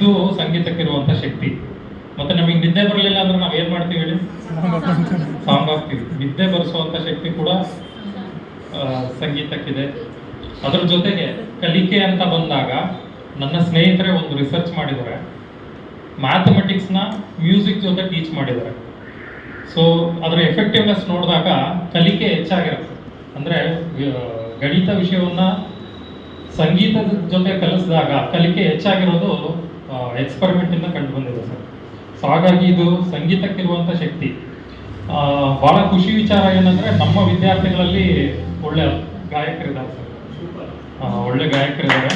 ಇದು ಸಂಗೀತಕ್ಕಿರುವಂಥ ಶಕ್ತಿ. ಮತ್ತೆ ನಮಗೆ ನಿದ್ದೆ ಬರಲಿಲ್ಲ ಅಂದ್ರೆ ನಾವು ಏನು ಮಾಡ್ತೀವಿ ಹೇಳಿ? ಸಾಂಗ್ ಹಾಕ್ತೀವಿ. ನಿದ್ದೆ ಬರೆಸುವಂಥ ಶಕ್ತಿ ಕೂಡ ಸಂಗೀತಕ್ಕಿದೆ. ಅದ್ರ ಜೊತೆಗೆ ಕಲಿಕೆ ಅಂತ ಬಂದಾಗ ನನ್ನ ಸ್ನೇಹಿತರೆ ಒಂದು ರಿಸರ್ಚ್ ಮಾಡಿದ್ದಾರೆ. ಮ್ಯಾಥಮೆಟಿಕ್ಸ್ನ ಮ್ಯೂಸಿಕ್ ಜೊತೆ ಟೀಚ್ ಮಾಡಿದ್ದಾರೆ. ಸೊ ಅದರ ಎಫೆಕ್ಟಿವ್ನೆಸ್ ನೋಡಿದಾಗ ಕಲಿಕೆ ಹೆಚ್ಚಾಗಿರುತ್ತೆ. ಅಂದರೆ ಗಣಿತ ವಿಷಯವನ್ನು ಸಂಗೀತದ ಜೊತೆ ಕಲಿಸಿದಾಗ ಕಲಿಕೆ ಹೆಚ್ಚಾಗಿರೋದು ಎಕ್ಸ್ಪರಿಮೆಂಟಿಂದ ಕಂಡು ಬಂದಿದೆ ಸರ್. ಸೊ ಹಾಗಾಗಿ ಇದು ಸಂಗೀತಕ್ಕಿರುವಂಥ ಶಕ್ತಿ. ಭಾಳ ಖುಷಿ ವಿಚಾರ ಏನಂದರೆ ನಮ್ಮ ವಿದ್ಯಾರ್ಥಿಗಳಲ್ಲಿ ಒಳ್ಳೆ ಗಾಯಕರಿದ್ದಾರೆ ಸರ್. ಒಳ್ಳೆ ಗಾಯಕರಿದ್ದಾರೆ.